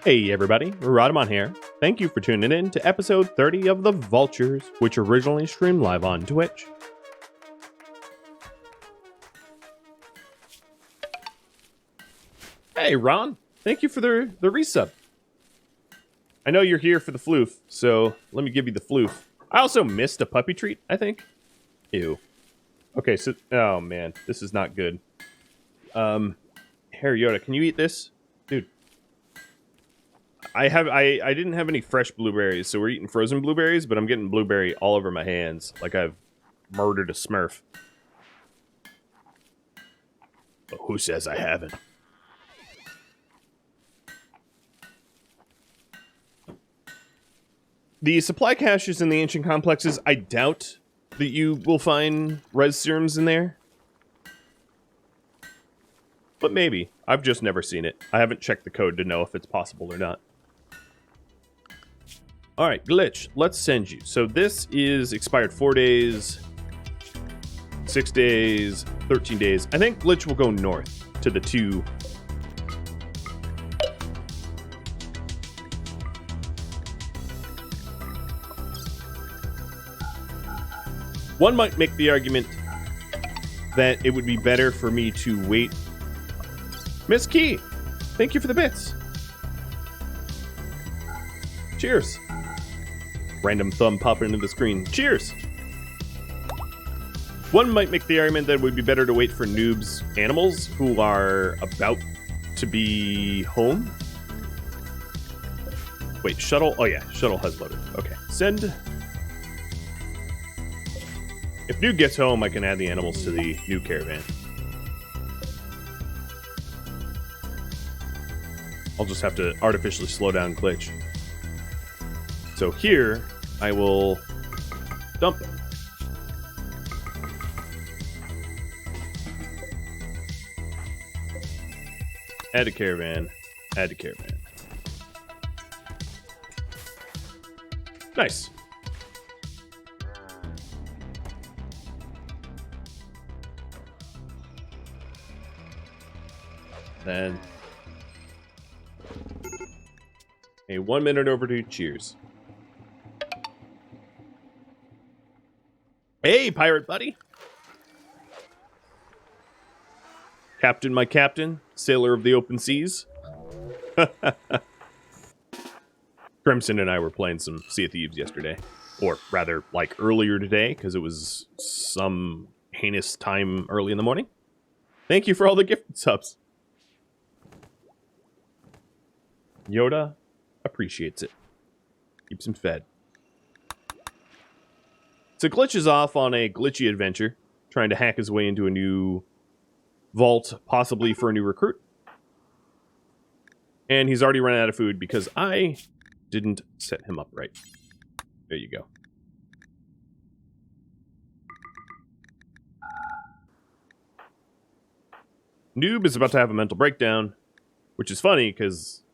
Hey everybody, Rhadamant here. Thank you for tuning in to episode 30 of the Vaultures, which originally streamed live on Twitch. Hey Ron, thank you for the resub. I know you're here for the floof, so let me give you the floof. I also missed a puppy treat, I think. Ew. Okay, so, oh man, this is not good. Harry Yoda, can you eat this? Dude. I didn't have any fresh blueberries, so we're eating frozen blueberries, but I'm getting blueberry all over my hands, like I've murdered a Smurf. But who says I haven't? The supply caches in the ancient complexes, I doubt that you will find res serums in there. But maybe. I've just never seen it. I haven't checked the code to know if it's possible or not. Alright, glitch. Let's send you. So this is expired 4 days, 6 days, 13 days. I think glitch will go north to the 2. One might make the argument that it would be better for me to wait. Miss Key, thank you for the bits. Cheers. Random thumb popping into the screen. Cheers. One might make the argument that it would be better to wait for noobs animals who are about to be home. Wait, shuttle? Oh yeah, shuttle has loaded. Okay, send. If Noob gets home, I can add the animals to the new caravan. I'll just have to artificially slow down glitch. So here, I will dump it. Add a caravan. Add a caravan. Nice. Then a 1 minute overdue cheers. Hey, pirate buddy. Captain, my captain, sailor of the open seas. Crimson and I were playing some Sea of Thieves yesterday. Or rather, like earlier today, because it was some heinous time early in the morning. Thank you for all the gifted subs. Yoda appreciates it. Keeps him fed. So Glitch is off on a glitchy adventure, trying to hack his way into a new vault, possibly for a new recruit. And he's already run out of food because I didn't set him up right. There you go. Noob is about to have a mental breakdown, which is funny because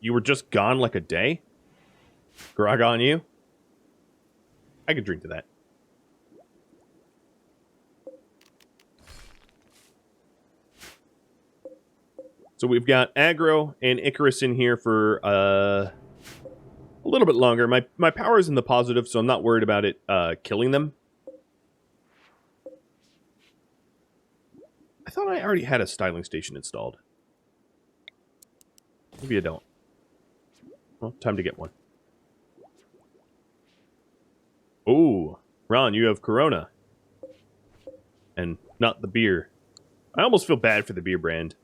you were just gone like a day? Grog on you? I could drink to that. So we've got Aggro and Icarus in here for a little bit longer. My power is in the positive, so I'm not worried about it killing them. I thought I already had a styling station installed. Maybe I don't. Well, time to get one. Oh, Ron, you have Corona. And not the beer. I almost feel bad for the beer brand.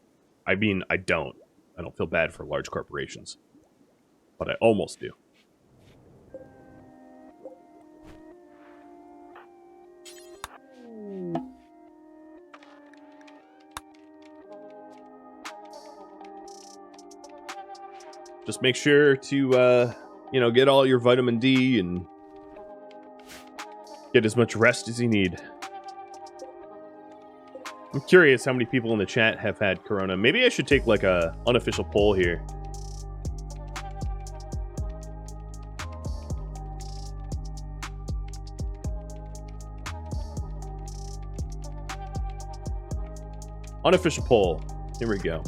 I mean, I don't. I don't feel bad for large corporations. But I almost do. Just make sure to, you know, get all your vitamin D and get as much rest as you need. I'm curious how many people in the chat have had Corona. Maybe I should take like a unofficial poll here. Unofficial poll. Here we go.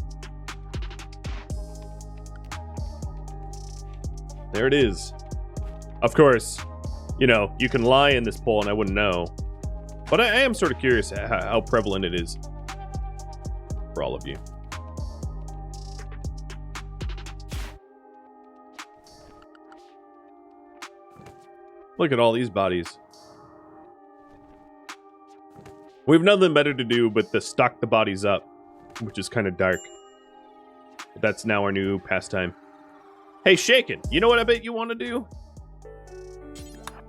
There it is. Of course, you know, you can lie in this poll and I wouldn't know. But I am sort of curious how prevalent it is for all of you. Look at all these bodies. We have nothing better to do but to stock the bodies up, which is kind of dark. But that's now our new pastime. Hey, Shaken, you know what I bet you want to do?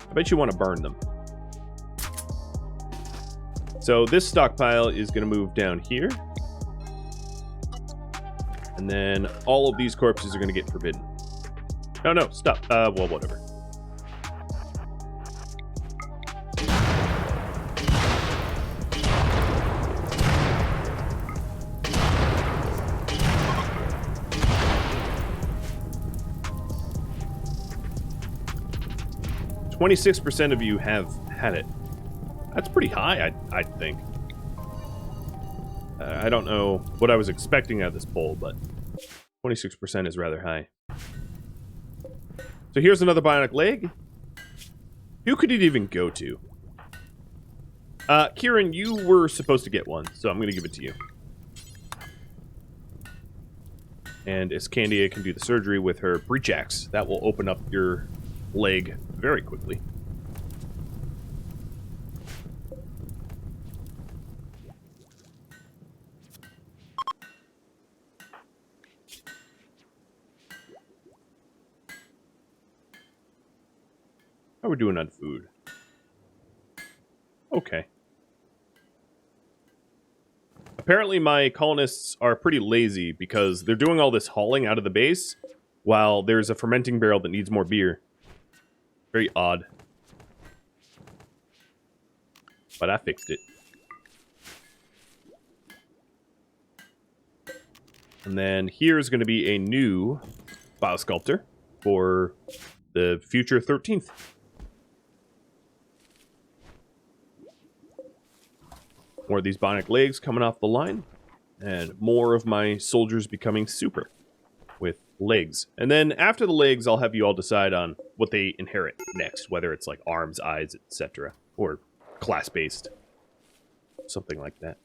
I bet you want to burn them. So this stockpile is going to move down here. And then all of these corpses are going to get forbidden. No, stop. Well, whatever. %26 of you have had it. That's pretty high, I think. I don't know what I was expecting out of this poll, but 26% is rather high. So here's another bionic leg. Who could it even go to? Kieran, you were supposed to get one, so I'm going to give it to you. And Iscandia can do the surgery with her breach axe. That will open up your leg very quickly. How are we doing on food? Okay. Apparently my colonists are pretty lazy because they're doing all this hauling out of the base while there's a fermenting barrel that needs more beer. Very odd. But I fixed it. And then here's going to be a new biosculptor for the future 13th. More of these bionic legs coming off the line. And more of my soldiers becoming super with legs. And then after the legs, I'll have you all decide on what they inherit next. Whether it's like arms, eyes, etc. Or class-based. Something like that.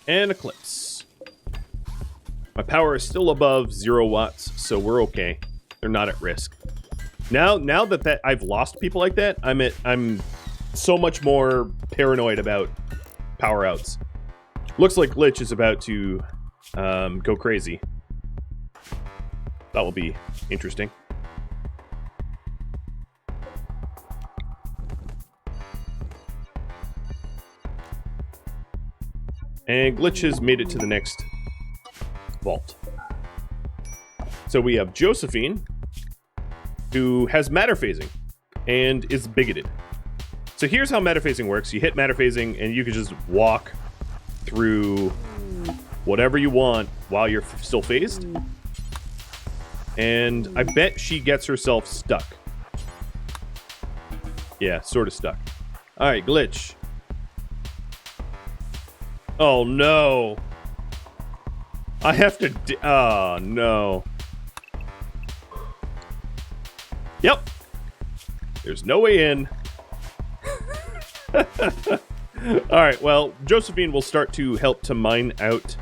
And Eclipse. My power is still above 0 watts, so we're okay. They're not at risk. Now that I've lost people like that, I'm so much more paranoid about power outs. Looks like Glitch is about to go crazy. That will be interesting. And Glitch has made it to the next vault. So we have Josephine, who has matter phasing and is bigoted. So here's how matter phasing works. You hit matter phasing and you can just walk through whatever you want while you're still phased. And I bet she gets herself stuck. Yeah, sort of stuck. Alright, Glitch. Oh no. I have to oh no. Yep. There's no way in. Alright, well, Josephine will start to help to mine out.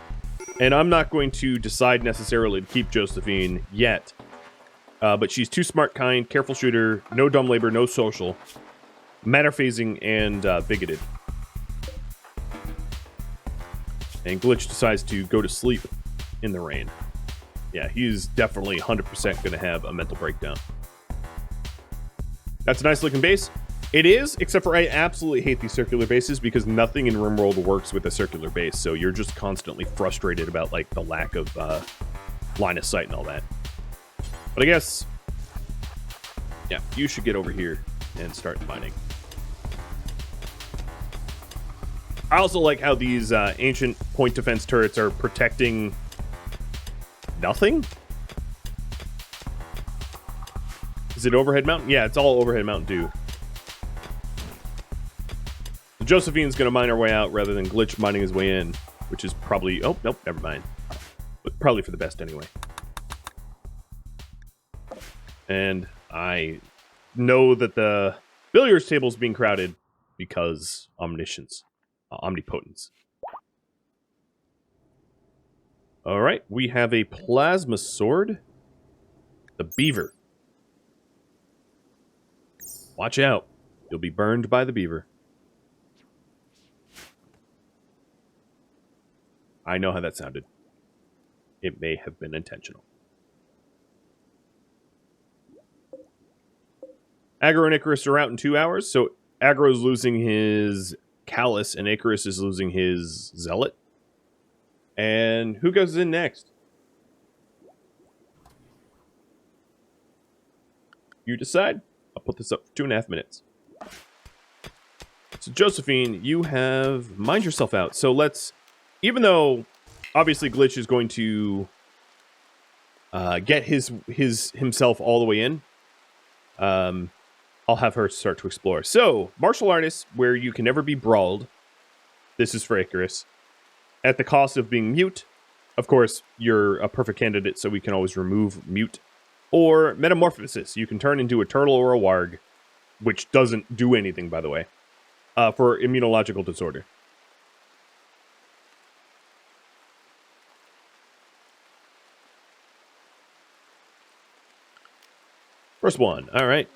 And I'm not going to decide necessarily to keep Josephine yet. But she's too smart, kind, careful shooter, no dumb labor, no social. Matter phasing, and bigoted. And Glitch decides to go to sleep in the rain. Yeah, he's definitely 100% going to have a mental breakdown. That's a nice looking base. It is, except for I absolutely hate these circular bases because nothing in RimWorld works with a circular base. So you're just constantly frustrated about like the lack of line of sight and all that. But I guess, yeah, you should get over here and start mining. I also like how these ancient point defense turrets are protecting nothing. Is it overhead mount? Yeah, it's all overhead mount due. Josephine's going to mine our way out rather than Glitch mining his way in, which is probably... Oh, nope, never mind. But probably for the best anyway. And I know that the billiards table is being crowded because omniscience. Omnipotence. Alright, we have a plasma sword. The beaver. Watch out. You'll be burned by the beaver. I know how that sounded. It may have been intentional. Aggro and Icarus are out in 2 hours, so Aggro's losing his Callus and Icarus is losing his Zealot. And who goes in next? You decide. I'll put this up for 2.5 minutes. So Josephine, you have mined yourself out. So let's, even though obviously Glitch is going to get himself all the way in, I'll have her start to explore. So martial artists, where you can never be brawled. This is for Icarus. At the cost of being mute. Of course, you're a perfect candidate, so we can always remove mute. Or metamorphosis. You can turn into a turtle or a warg, which doesn't do anything, by the way, for immunological disorder. First one. All right.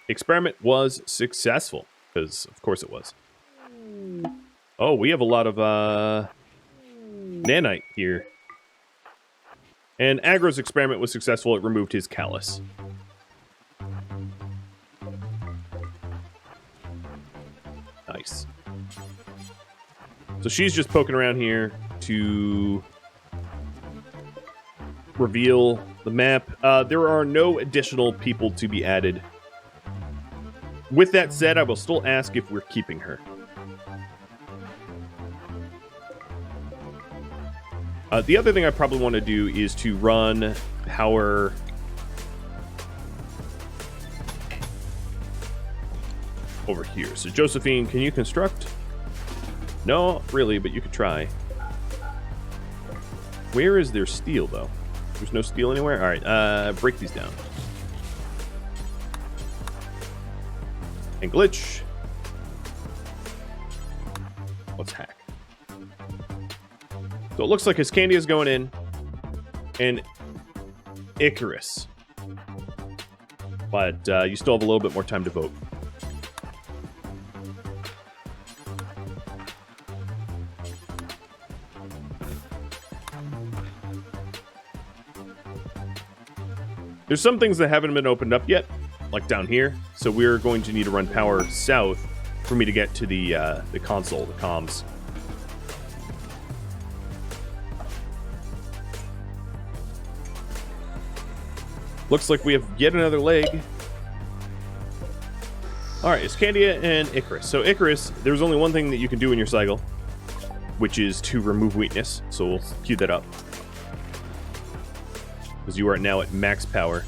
Experiment was successful, because of course it was. Oh, we have a lot of nanite here. And Aggro's experiment was successful. It removed his Callus. Nice. So she's just poking around here to reveal the map. There are no additional people to be added. With that said, I will still ask if we're keeping her. The other thing I probably want to do is to run power over here. So Josephine, can you construct? No, really, but you could try. Where is there steel, though? There's no steel anywhere? All right, break these down. And Glitch. Let's hack. So it looks like Iscandia is going in, and Icarus. But you still have a little bit more time to vote. There's some things that haven't been opened up yet, like down here. So we're going to need to run power south for me to get to the console, the comms. Looks like we have yet another leg. Alright, Iscandia and Icarus. So Icarus, there's only one thing that you can do in your cycle, which is to remove weakness. So we'll queue that up. Because you are now at max power.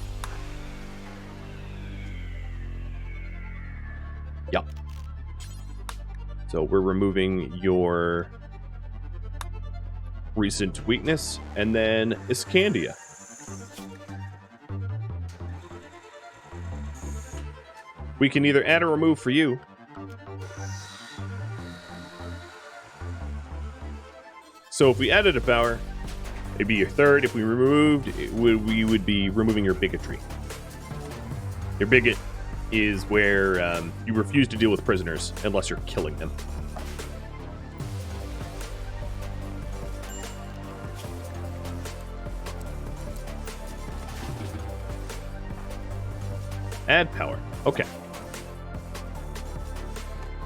Yep. So we're removing your recent weakness. And then Iscandia. We can either add or remove for you. So if we added a power, it'd be your third. If we removed, we would be removing your bigotry. Your bigot is where you refuse to deal with prisoners unless you're killing them. Add power. Okay.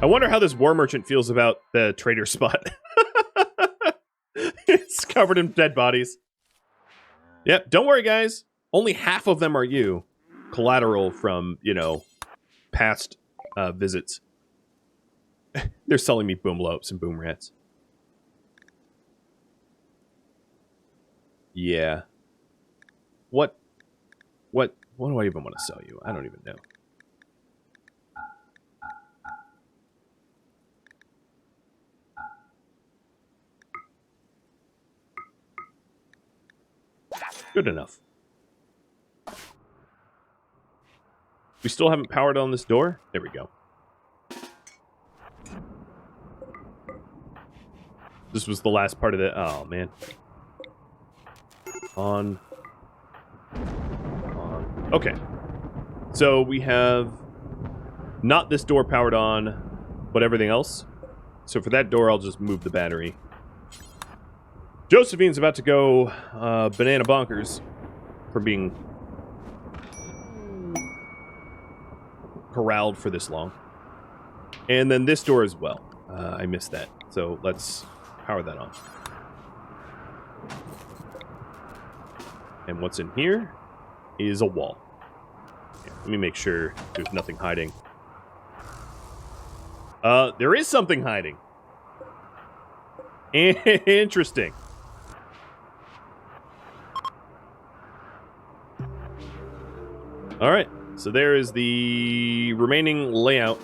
I wonder how this war merchant feels about the trader spot. It's covered in dead bodies. Yep, don't worry, guys. Only half of them are you. Collateral from, you know, past visits. They're selling me boom lopes and boom rats. Yeah. What do I even want to sell you? I don't even know. Good enough. We still haven't powered on this door? There we go. This was the last part of the... Oh, man. On. Okay. So we have not this door powered on, but everything else. So for that door, I'll just move the battery. Josephine's about to go banana bonkers for being corralled for this long. And then this door as well. I missed that. So let's power that on. And what's in here is a wall. Yeah, let me make sure there's nothing hiding. There is something hiding. Interesting. Alright, so there is the remaining layout.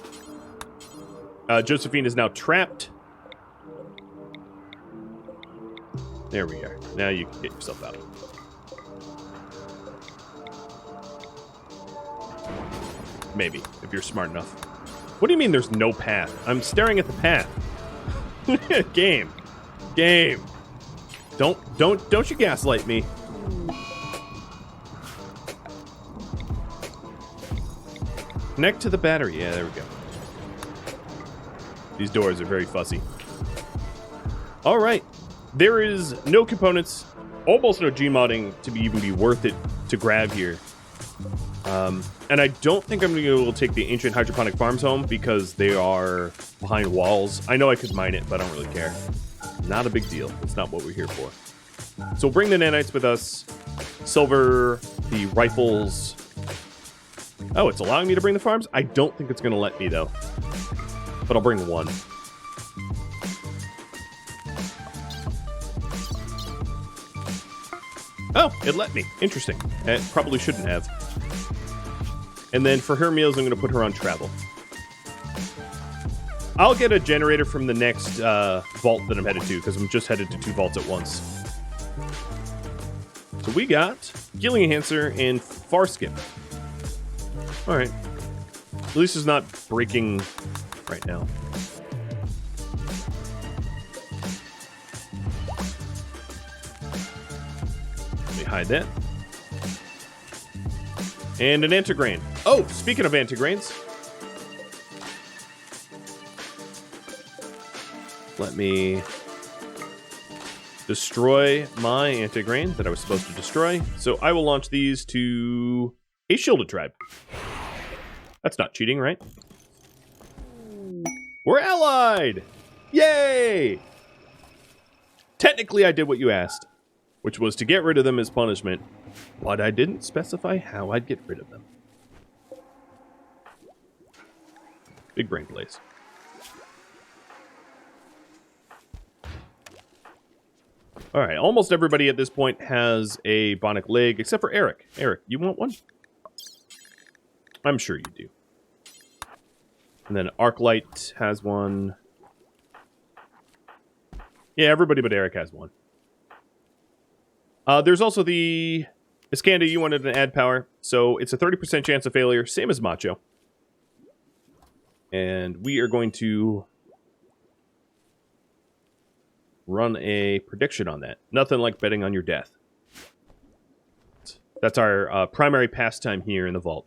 Josephine is now trapped. There we are. Now you can get yourself out. Maybe, if you're smart enough. What do you mean there's no path? I'm staring at the path. Game. Don't you gaslight me. Connect to the battery. Yeah, there we go. These doors are very fussy. All right. There is no components, almost no Gmodding to even be worth it to grab here. And I don't think I'm going to be able to take the ancient hydroponic farms home because they are behind walls. I know I could mine it, but I don't really care. Not a big deal. It's not what we're here for. So we'll bring the nanites with us. Silver, the rifles. Oh, it's allowing me to bring the farms? I don't think it's going to let me, though. But I'll bring one. Oh, it let me. Interesting. It probably shouldn't have. And then for her meals, I'm going to put her on travel. I'll get a generator from the next vault that I'm headed to, because I'm just headed to 2 vaults at once. So we got Healing Enhancer and Farskin. Alright. At least it's not breaking right now. Let me hide that. And an antigrain. Oh, speaking of antigrains. Let me destroy my antigrain that I was supposed to destroy. So I will launch these to a shielded tribe. That's not cheating, right? We're allied! Yay! Technically, I did what you asked, which was to get rid of them as punishment, but I didn't specify how I'd get rid of them. Big brain blaze. Alright, almost everybody at this point has a bionic leg, except for Eric. Eric, you want one? I'm sure you do. And then Arclight has one. Yeah, everybody but Eric has one. There's also the Iskanda. You wanted an add power, so it's a 30% chance of failure, same as Macho. And we are going to run a prediction on that. Nothing like betting on your death. That's our primary pastime here in the vault.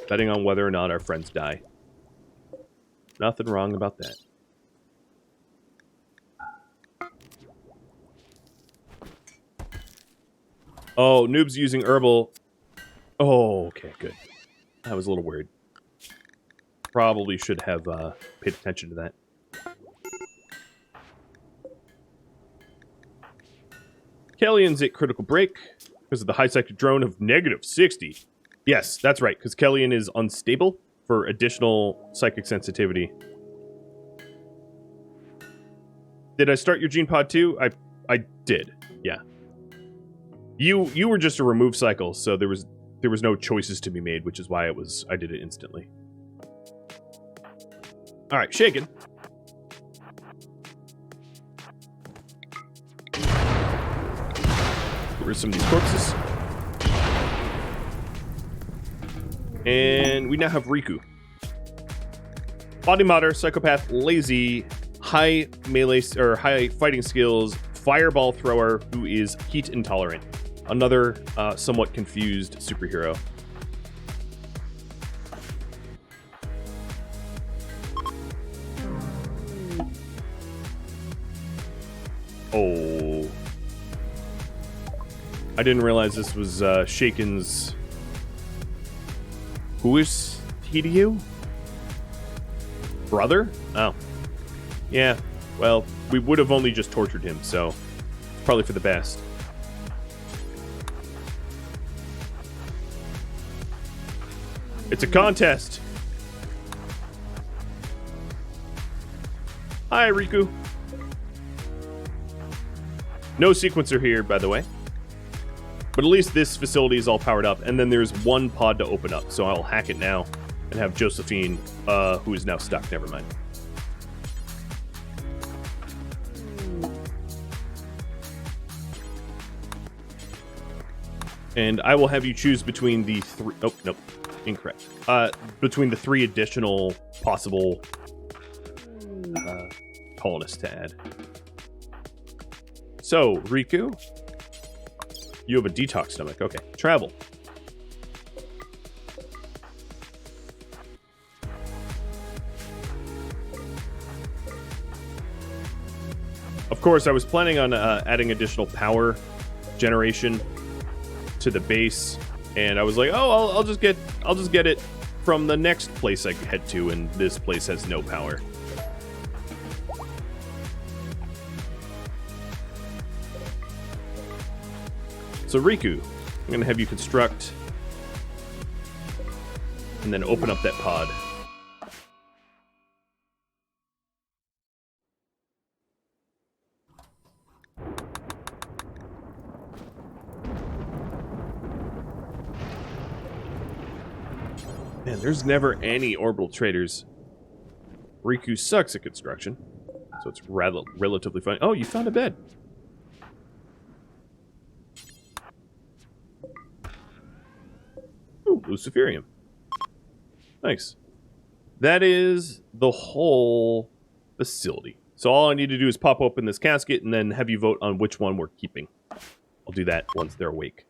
Betting on whether or not our friends die. Nothing wrong about that. Oh, Noob's using herbal. Oh, okay, good. I was a little worried. Probably should have paid attention to that. Kellyan's at critical break because of the high psychic drone of -60. Yes, that's right, because Kellyan is unstable for additional psychic sensitivity. Did I start your gene pod too? I did, yeah. You were just a remove cycle, so there was no choices to be made, which is why I did it instantly. All right, shaken. rid of some of these corpses. And we now have Riku. Body modder, psychopath, lazy, high melee or high fighting skills, fireball thrower who is heat intolerant. Another somewhat confused superhero. Oh. I didn't realize this was Shaken's... Who is he to you? Brother? Oh. Yeah, well, we would have only just tortured him, so it's probably for the best. It's a contest! Hi, Riku. No sequencer here, by the way. But at least this facility is all powered up, and then there's one pod to open up, so I'll hack it now and have Josephine, who is now stuck. Never mind. And I will have you choose between the three... Oh, nope. Incorrect. Between the 3 additional possible colonists to add. So, Riku, you have a detox stomach. Okay, travel. Of course, I was planning on adding additional power generation to the base, and I was like, oh, I'll just get it from the next place I head to, and this place has no power. So Riku, I'm going to have you construct and then open up that pod. Man, there's never any orbital traders. Riku sucks at construction, so it's relatively fun. Oh, you found a bed. Ooh, Luciferium. Nice. That is the whole facility. So all I need to do is pop open this casket and then have you vote on which one we're keeping. I'll do that once they're awake.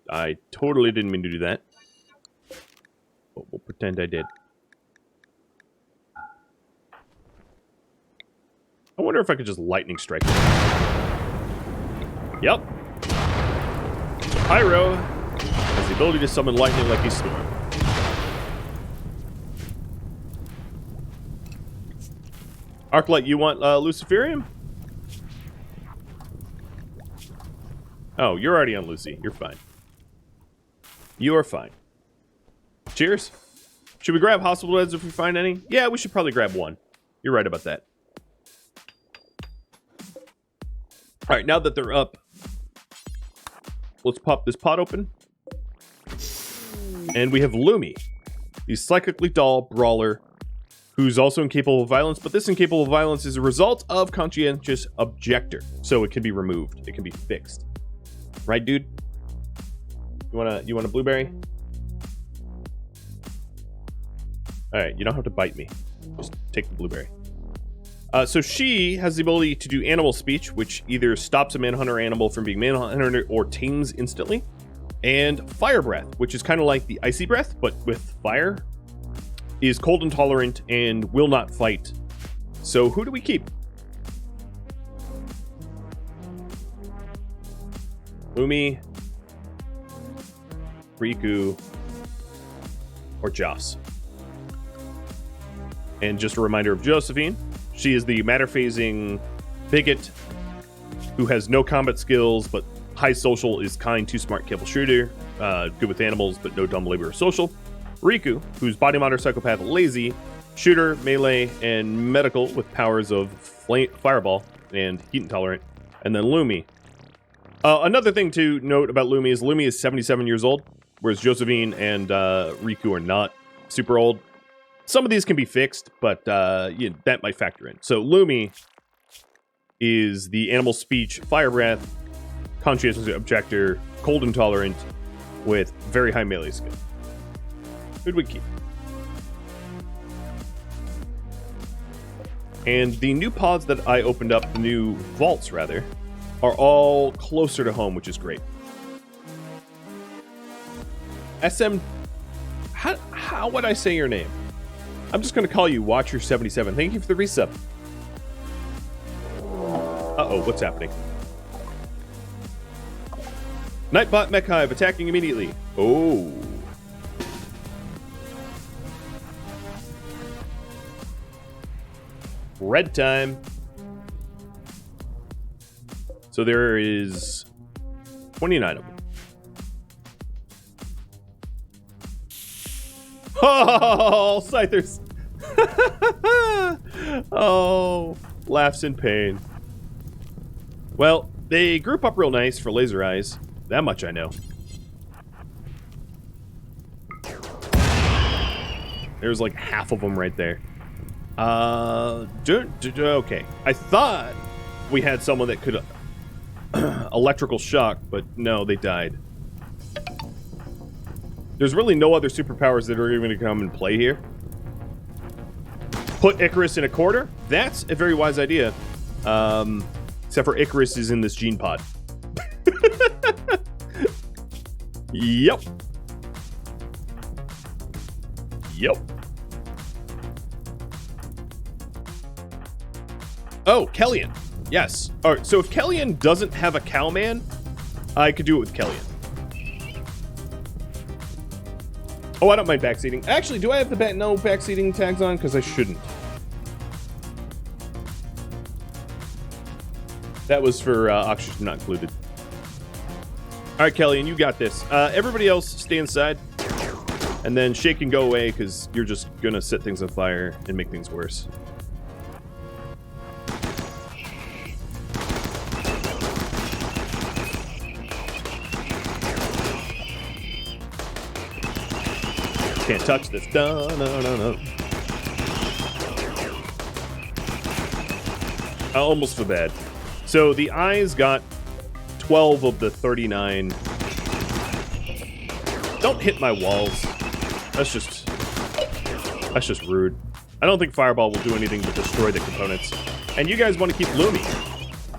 I totally didn't mean to do that. But we'll pretend I did. I wonder if I could just lightning strike him. Yep. Pyro has the ability to summon lightning like a storm. Arclight, you want Luciferium? Oh, you're already on Lucy. You're fine. You are fine. Cheers. Should we grab hospital beds if we find any? Yeah, we should probably grab one. You're right about that. All right, now that they're up, let's pop this pot open. And we have Lumi, the psychically dull brawler, who's also incapable of violence, but this incapable of violence is a result of conscientious objector, so it can be removed. It can be fixed. Right, dude? You want a blueberry? Alright, you don't have to bite me. Just take the blueberry. So she has the ability to do animal speech, which either stops a manhunter animal from being manhunted or tames instantly. And fire breath, which is kind of like the icy breath, but with fire. Is cold intolerant and will not fight. So who do we keep? Lumi, Riku, or Joss. And just a reminder of Josephine. She is the matter-phasing bigot who has no combat skills, but high social, is kind, too smart, capable shooter. good with animals, but no dumb labor or social. Riku, who's body modder, psychopath, lazy, shooter, melee, and medical with powers of fireball and heat intolerant. And then Lumi. Another thing to note about Lumi is 77 years old, whereas Josephine and Riku are not super old. Some of these can be fixed, but that might factor in. So Lumi is the animal speech, fire breath, conscientious objector, cold intolerant, with very high melee skill. Good we keep. And the new pods that I opened up, the new vaults rather, are all closer to home, which is great. SM, how would I say your name? I'm just going to call you Watcher77. Thank you for the resub. Uh-oh, what's happening? Nightbot Mech Hive attacking immediately. Oh. Red time. So there is 29 of them. Oh, Scythers. Oh, laughs in pain. Well, they group up real nice for laser eyes. That much I know. There's like half of them right there. Okay. I thought we had someone that could electrical shock, but no, they died. There's really no other superpowers that are even going to come and play here. Put Icarus in a quarter? That's a very wise idea. Except for Icarus is in this gene pod. Yep. Yep. Oh, Kellyan. Yes. All right, so if Kellyan doesn't have a cowman, I could do it with Kellyan. Oh, I don't mind backseating. Actually, do I have the no backseating tags on? Because I shouldn't. That was for oxygen not included. All right, Kellyan, you got this. Everybody else, stay inside. And then shake and go away, because you're just going to set things on fire and make things worse. Can't touch this. No. I almost feel bad. So the eyes got 12 of the 39. Don't hit my walls. That's just rude. I don't think Fireball will do anything but destroy the components. And you guys want to keep Lumi.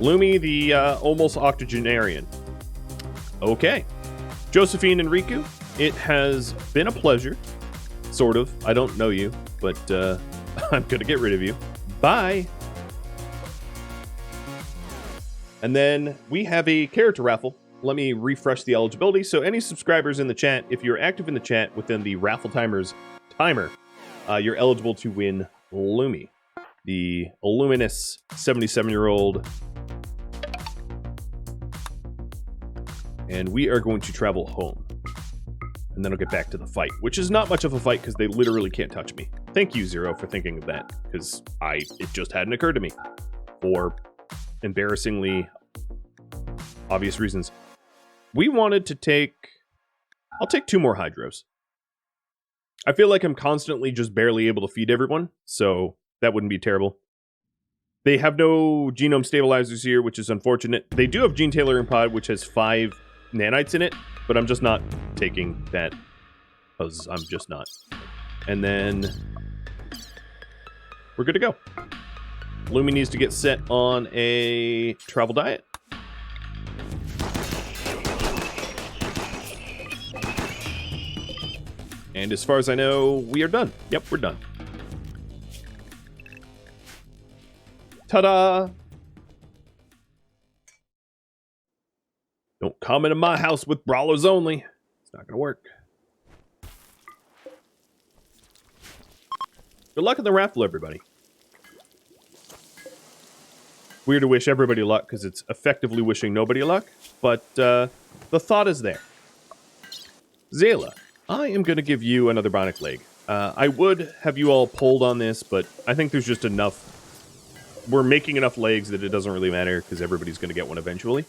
Lumi, the almost octogenarian. Okay. Josephine and Riku, it has been a pleasure. Sort of. I don't know you, but I'm going to get rid of you. Bye. And then we have a character raffle. Let me refresh the eligibility. So any subscribers in the chat, if you're active in the chat within the raffle timer, you're eligible to win Lumi, the luminous 77-year-old. And we are going to travel home. And then I'll get back to the fight, which is not much of a fight because they literally can't touch me. Thank you, Zero, for thinking of that, because it just hadn't occurred to me. For embarrassingly obvious reasons. We wanted to take... I'll take 2 more Hydros. I feel like I'm constantly just barely able to feed everyone, so that wouldn't be terrible. They have no genome stabilizers here, which is unfortunate. They do have Gene Tailoring Pod, which has 5 nanites in it, but I'm just not taking that, because I'm just not. And then we're good to go. Lumi needs to get set on a travel diet. And as far as I know, we are done. Yep, we're done. Ta-da! Don't come into my house with brawlers only. It's not gonna work. Good luck in the raffle, everybody. Weird to wish everybody luck, because it's effectively wishing nobody luck, but the thought is there. Zayla, I am going to give you another bionic leg. I would have you all pulled on this, but I think there's just enough. We're making enough legs that it doesn't really matter because everybody's going to get one eventually.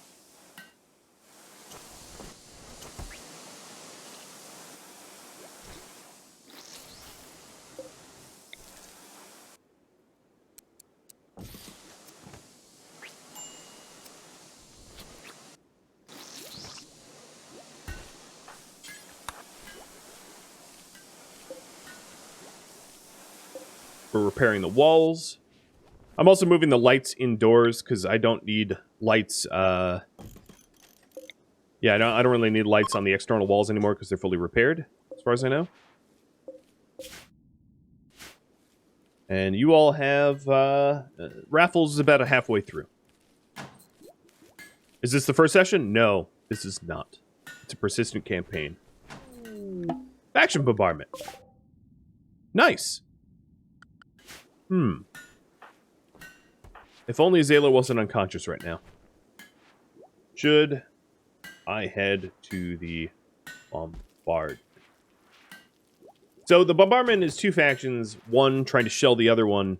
We're repairing the walls. I'm also moving the lights indoors because I don't need lights. Yeah, I don't really need lights on the external walls anymore because they're fully repaired, as far as I know. And you all have raffles about halfway through. Is this the first session? No, this is not. It's a persistent campaign. Faction Bombardment. Nice. If only Zayla wasn't unconscious right now. Should I head to the Bombard? So the Bombardment is two factions, one trying to shell the other one.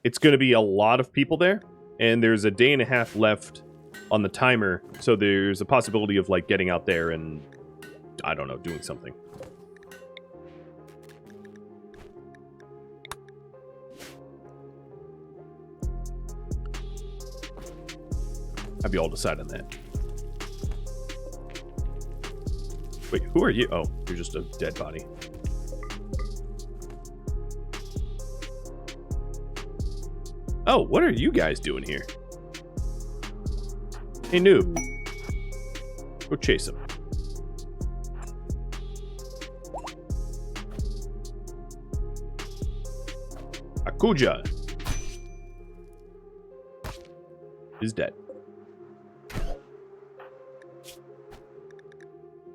It's going to be a lot of people there, and there's a day and a half left on the timer, so there's a possibility of, like, getting out there and, I don't know, doing something. Have you all decide on that? Wait, who are you? Oh, you're just a dead body. Oh, what are you guys doing here? Hey, noob. Go chase him. Akuja is dead.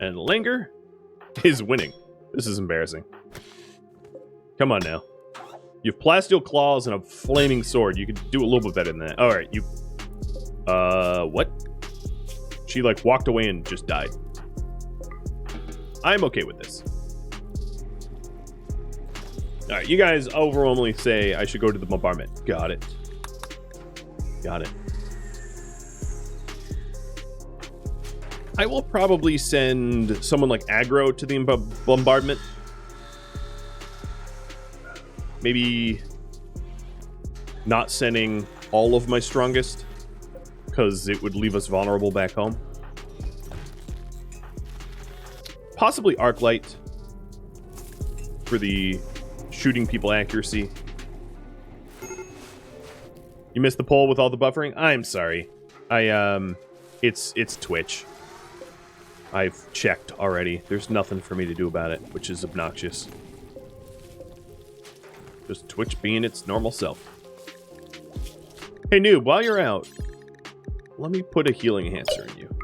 And Langer is winning. This is embarrassing. Come on now. You have plasteel claws and a flaming sword. You could do a little bit better than that. Alright, you... what? She, like, walked away and just died. I'm okay with this. Alright, you guys overwhelmingly say I should go to the Bombardment. Got it. Got it. I will probably send someone like aggro to the Bombardment. Maybe not sending all of my strongest, because it would leave us vulnerable back home. Possibly Arclight for the shooting people accuracy. You missed the poll with all the buffering? I'm sorry. It's Twitch. I've checked already. There's nothing for me to do about it, which is obnoxious. Just Twitch being its normal self. Hey, noob, while you're out, let me put a healing enhancer in you.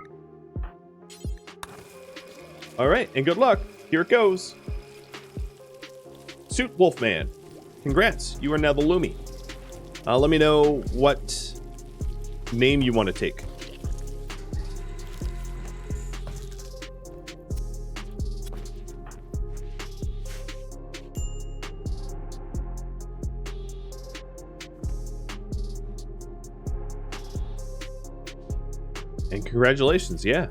Alright, and good luck. Here it goes. Suit Wolfman. Congrats, you are now the Lumi. Let me know what name you want to take. And congratulations, yeah.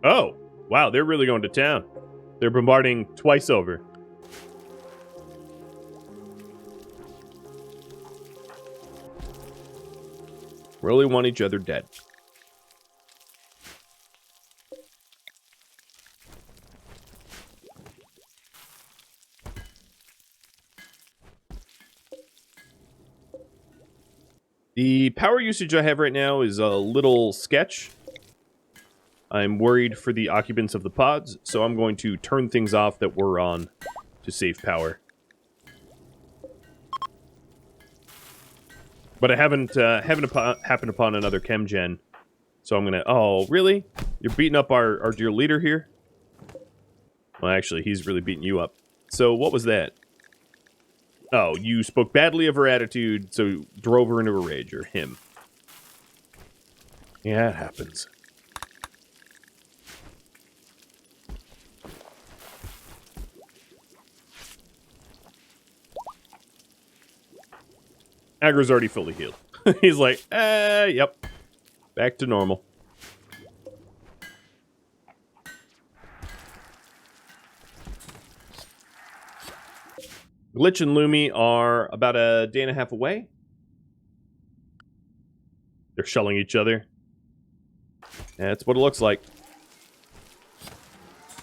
Oh, wow, they're really going to town. They're bombarding twice over. Really want each other dead. The power usage I have right now is a little sketch. I'm worried for the occupants of the pods, so I'm going to turn things off that we're on to save power. But I haven't happened upon another chem gen. So I'm gonna... Oh, really? You're beating up our dear leader here? Well, actually, he's really beating you up. So what was that? Oh, you spoke badly of her attitude, so drove her into a rage, or him. Yeah, it happens. Aggro's already fully healed. He's like, yep. Back to normal. Glitch and Lumi are about a day and a half away. They're shelling each other. That's what it looks like.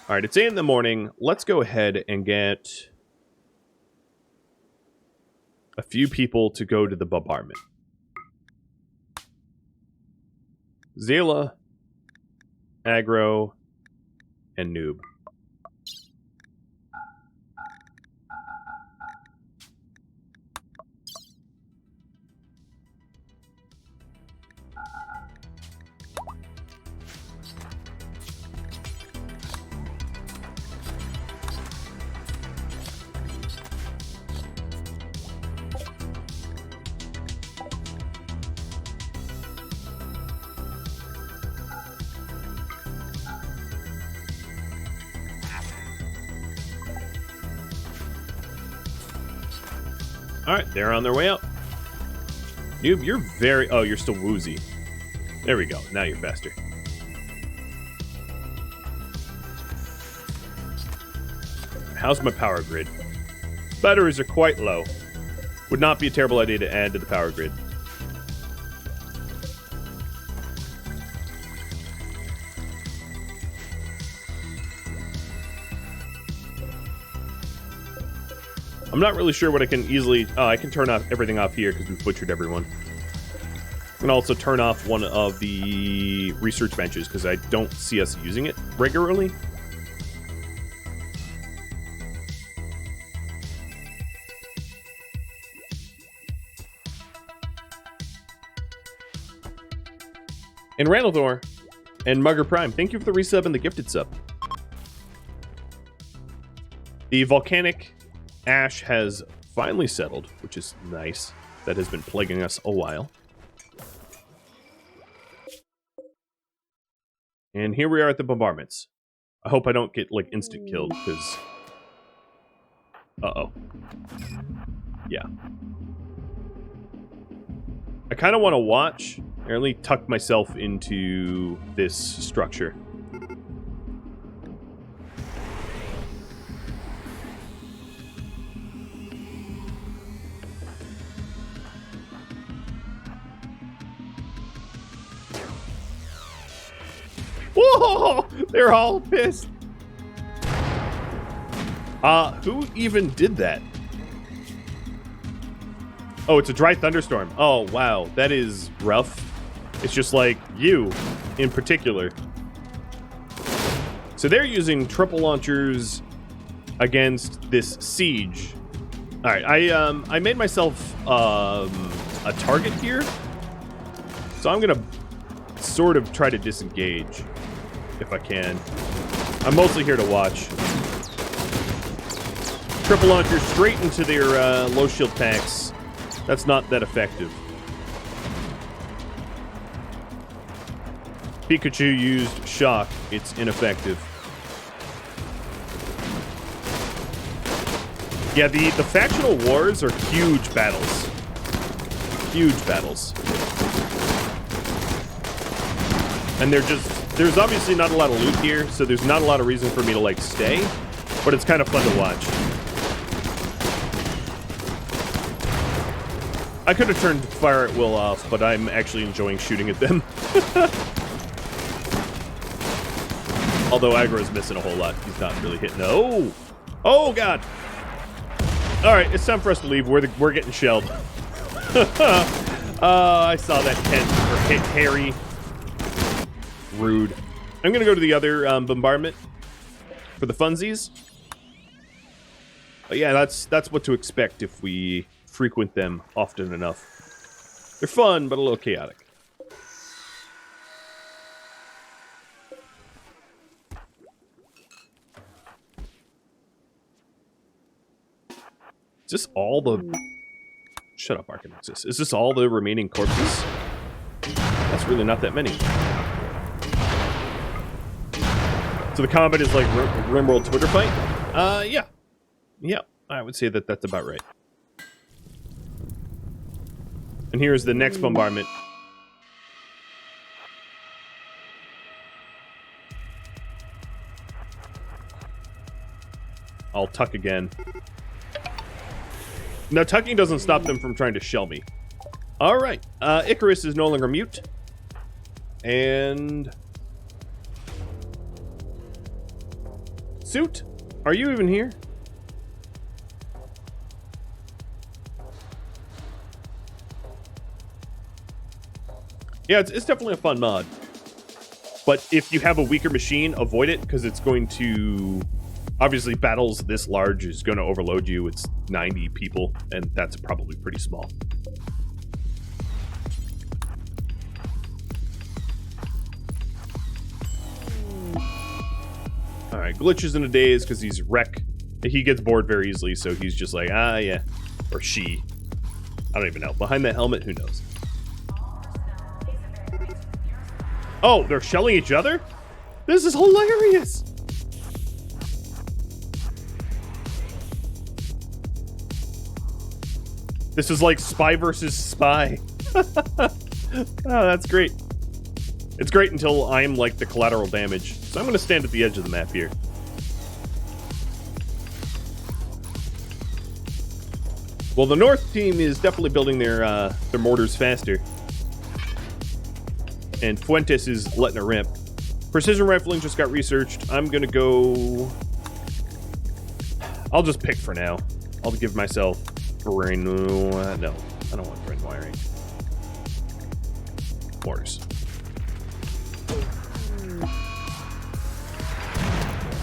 Alright, it's 8 in the morning. Let's go ahead and get a few people to go to the Bombardment. Zayla, Aggro, and Noob. Alright, they're on their way out. Noob, you're very... Oh, you're still woozy. There we go. Now you're faster. How's my power grid? Batteries are quite low. Would not be a terrible idea to add to the power grid. I'm not really sure what I can easily... Oh, I can turn off everything off here because we've butchered everyone. I can also turn off one of the research benches because I don't see us using it regularly. And Randall Thor and Mugger Prime, thank you for the resub and the gifted sub. The volcanic ash has finally settled, which is nice. That has been plaguing us a while. And here we are at the bombardments. I hope I don't get, like, instant killed, because... Uh-oh. Yeah. I kind of want to watch. I only tuck myself into this structure. Whoa! They're all pissed. Who even did that? Oh, it's a dry thunderstorm. Oh, wow. That is rough. It's just like you, in particular. So they're using triple launchers against this siege. All right, I made myself a target here. So I'm going to sort of try to disengage if I can. I'm mostly here to watch. Triple launchers straight into their low shield packs. That's not that effective. Pikachu used shock. It's ineffective. Yeah, the factional wars are huge battles. Huge battles. And there's obviously not a lot of loot here, so there's not a lot of reason for me to, like, stay. But it's kind of fun to watch. I could have turned fire at will off, but I'm actually enjoying shooting at them. Although Aggro's missing a whole lot. He's not really hitting. Oh! Oh, God! Alright, it's time for us to leave. We're getting shelled. I saw that Kent, or hit Harry. Rude. I'm gonna go to the other bombardment for the funsies. But yeah, that's what to expect if we frequent them often enough. They're fun, but a little chaotic. Is this all the... Shut up, Archimexis. Is this all the remaining corpses? That's really not that many. So the combat is like RimWorld Twitter fight? Yeah. Yeah, I would say that that's about right. And here's the next bombardment. I'll tuck again. Now, tucking doesn't stop them from trying to shell me. Alright, Icarus is no longer mute. And... Suit, are you even here? Yeah, it's definitely a fun mod. But if you have a weaker machine, avoid it, because it's going to... Obviously, battles this large is going to overload you. It's 90 people, and that's probably pretty small. Alright, Glitch is in a daze because he's wreck. He gets bored very easily, so he's just like, ah, yeah. Or she. I don't even know. Behind that helmet, who knows? Oh, they're shelling each other? This is hilarious! This is like spy versus spy. Oh, that's great. It's great until I'm like the collateral damage. So I'm going to stand at the edge of the map here. Well, the North team is definitely building their mortars faster. And Fuentes is letting it rip. Precision rifling just got researched. I'm going to go... I'll just pick for now. I'll give myself... brain... No, I don't want brain wiring. Mortars.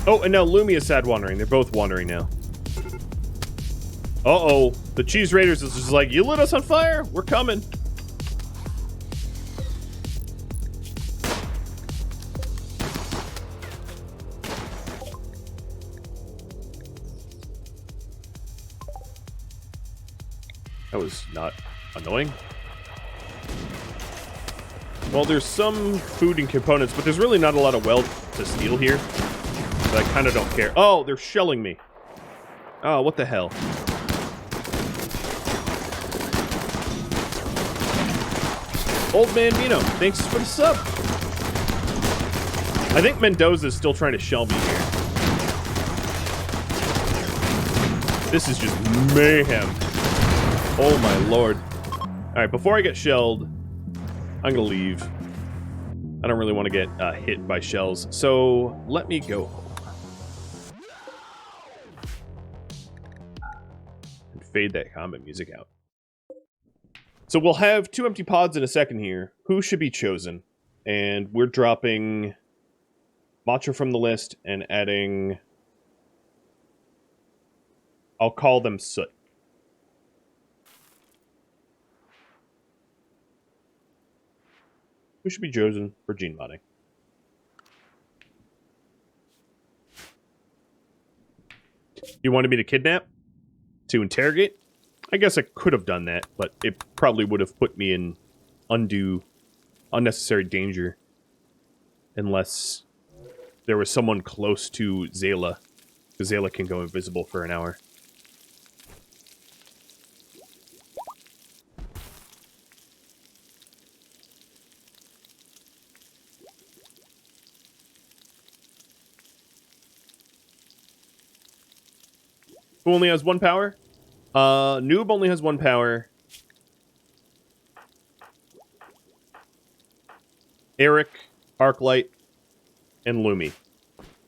Oh, and now Lumi is sad wandering. They're both wandering now. Uh-oh. The Cheese Raiders is just like, you lit us on fire? We're coming. That was not annoying. Well, there's some food and components, but there's really not a lot of weld to steal here. So I kind of don't care. Oh, they're shelling me. Oh, what the hell? Old Man Mino, thanks for the sub. I think Mendoza's still trying to shell me here. This is just mayhem. Oh my lord. Alright, before I get shelled, I'm gonna leave. I don't really want to get hit by shells, so let me go home. And fade that combat music out. So we'll have 2 empty pods in a second here. Who should be chosen? And we're dropping Matcha from the list and adding... I'll call them Soot. Who should be chosen for gene modding? You wanted me to kidnap? To interrogate? I guess I could have done that, but it probably would have put me in unnecessary danger. Unless there was someone close to Zayla. Because Zayla can go invisible for an hour. Who only has 1 power? Noob only has 1 power. Eric, Arclight, and Lumi.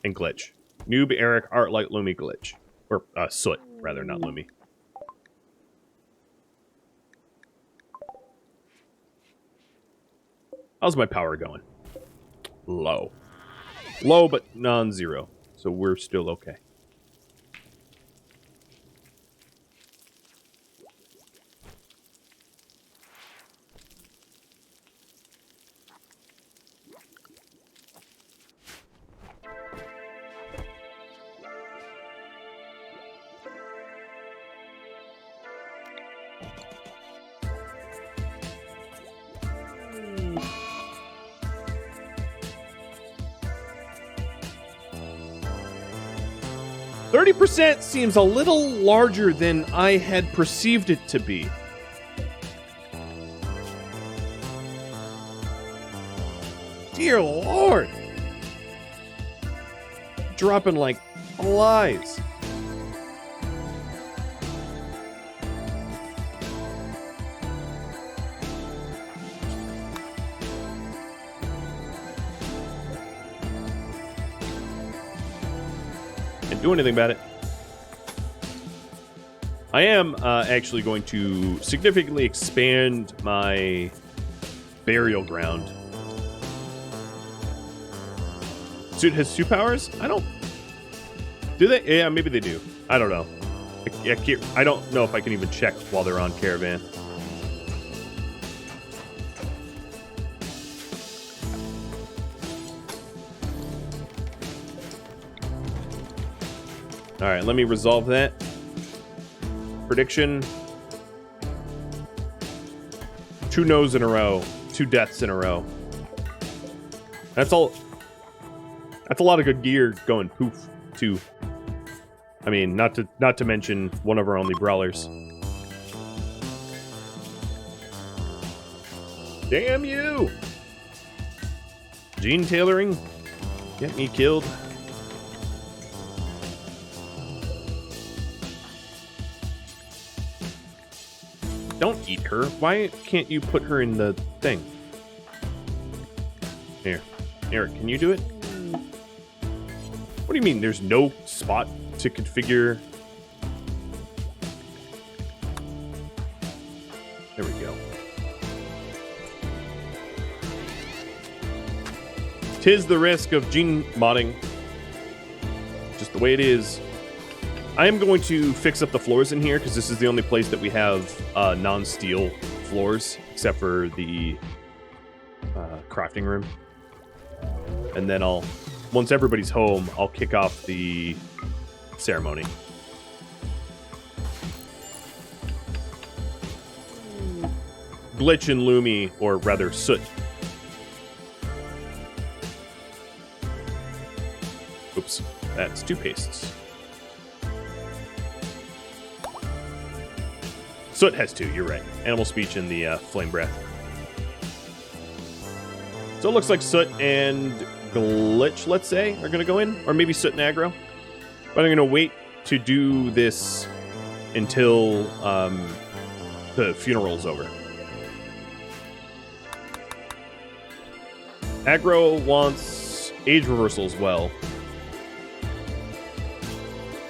And Glitch. Noob, Eric, Arclight, Lumi, Glitch. Or, Soot, rather, not Lumi. How's my power going? Low. Low, but non-zero. So we're still okay. 30% seems a little larger than I had perceived it to be. Dear Lord. Dropping like flies. Can't do anything about it. I am actually going to significantly expand my burial ground. Suit has 2 powers? I don't... Do they? Yeah, maybe they do. I don't know. I don't know if I can even check while they're on caravan. Alright, let me resolve that. Prediction. 2 no's in a row. 2 deaths in a row. That's all... That's a lot of good gear going poof, too. I mean, not to mention one of our only brawlers. Damn you! Gene tailoring? Get me killed. Don't eat her. Why can't you put her in the thing? Here. Eric, can you do it? What do you mean there's no spot to configure? There we go. Tis the risk of gene modding. Just the way it is. I am going to fix up the floors in here because this is the only place that we have non-steel floors except for the crafting room. And then once everybody's home, I'll kick off the ceremony. Glitch and Lumi, or rather Soot. Oops, that's 2 pastes. Soot has 2, you're right. Animal Speech and the Flame Breath. So it looks like Soot and Glitch, let's say, are going to go in. Or maybe Soot and Aggro. But I'm going to wait to do this until the funeral's over. Aggro wants Age Reversal as well.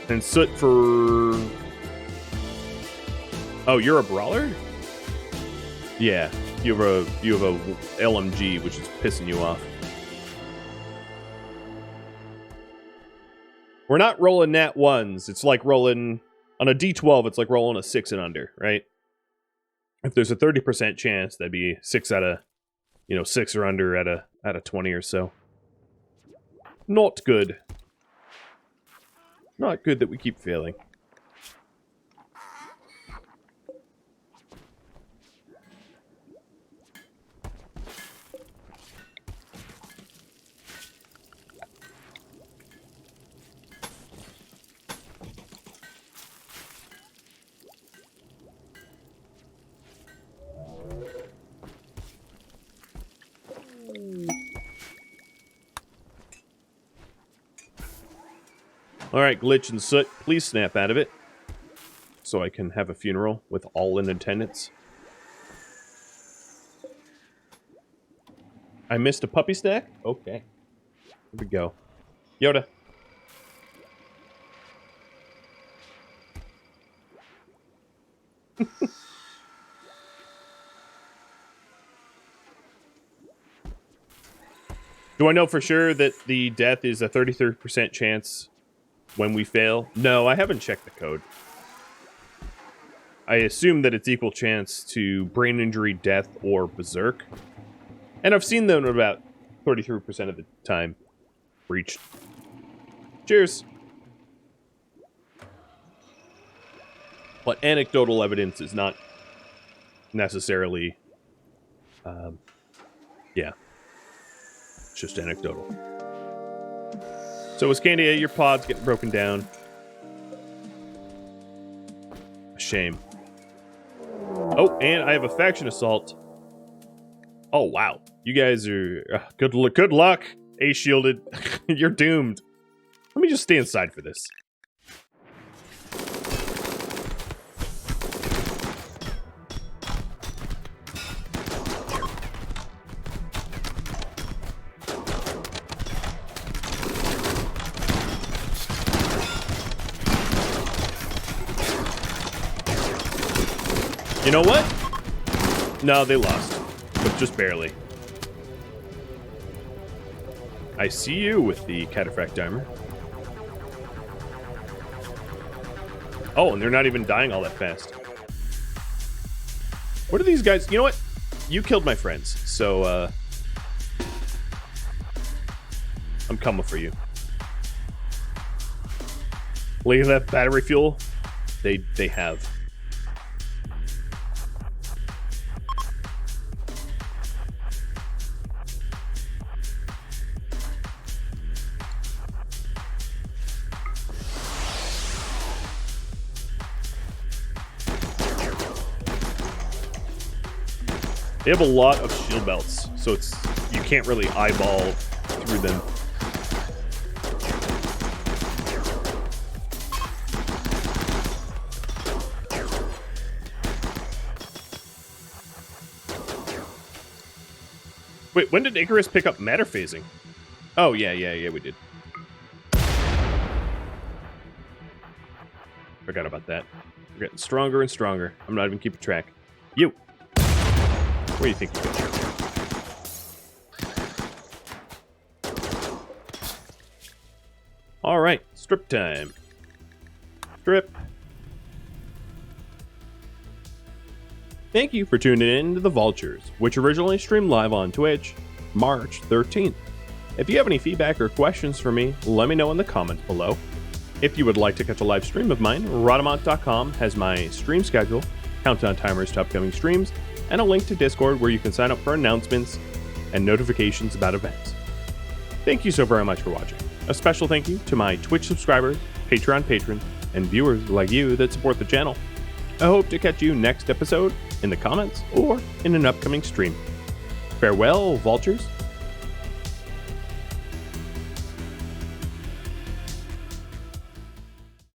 And Soot for... Oh, you're a brawler? Yeah, you have a LMG, which is pissing you off. We're not rolling nat 1s. It's like rolling on a D12. It's like rolling a 6 and under, right? If there's a 30% chance, that'd be 6 out of, 6 or under at a 20 or so. Not good. Not good that we keep failing. Alright, Glitch and Soot, please snap out of it. So I can have a funeral with all in attendance. I missed a puppy snack? Okay. Here we go. Yoda. Do I know for sure that the death is a 33% chance when we fail? No, I haven't checked the code. I assume that it's equal chance to brain injury, death, or berserk. And I've seen them about 33% of the time reached. Cheers. But anecdotal evidence is not necessarily, yeah. It's just anecdotal. So, Iscandia, your pod's getting broken down. shame. Oh, and I have a faction assault. Oh, wow. You guys are... good luck. A-shielded. You're doomed. Let me just stay inside for this. You know what? No, they lost. But just barely. I see you with the cataphract armor. Oh, and they're not even dying all that fast. What are these guys? You know what? You killed my friends, so I'm coming for you. Look at that battery fuel. They have. They have a lot of shield belts, so you can't really eyeball through them. Wait, when did Icarus pick up matter phasing? Oh, yeah, we did. Forgot about that. We're getting stronger and stronger. I'm not even keeping track. You! Where do you think you go? Alright, strip time. Strip. Thank you for tuning in to the Vaultures, which originally streamed live on Twitch, March 13th. If you have any feedback or questions for me, let me know in the comments below. If you would like to catch a live stream of mine, Rhadamant.com has my stream schedule, countdown timers to upcoming streams, and a link to Discord where you can sign up for announcements and notifications about events. Thank you so very much for watching. A special thank you to my Twitch subscribers, Patreon patrons, and viewers like you that support the channel. I hope to catch you next episode in the comments or in an upcoming stream. Farewell, Vaultures.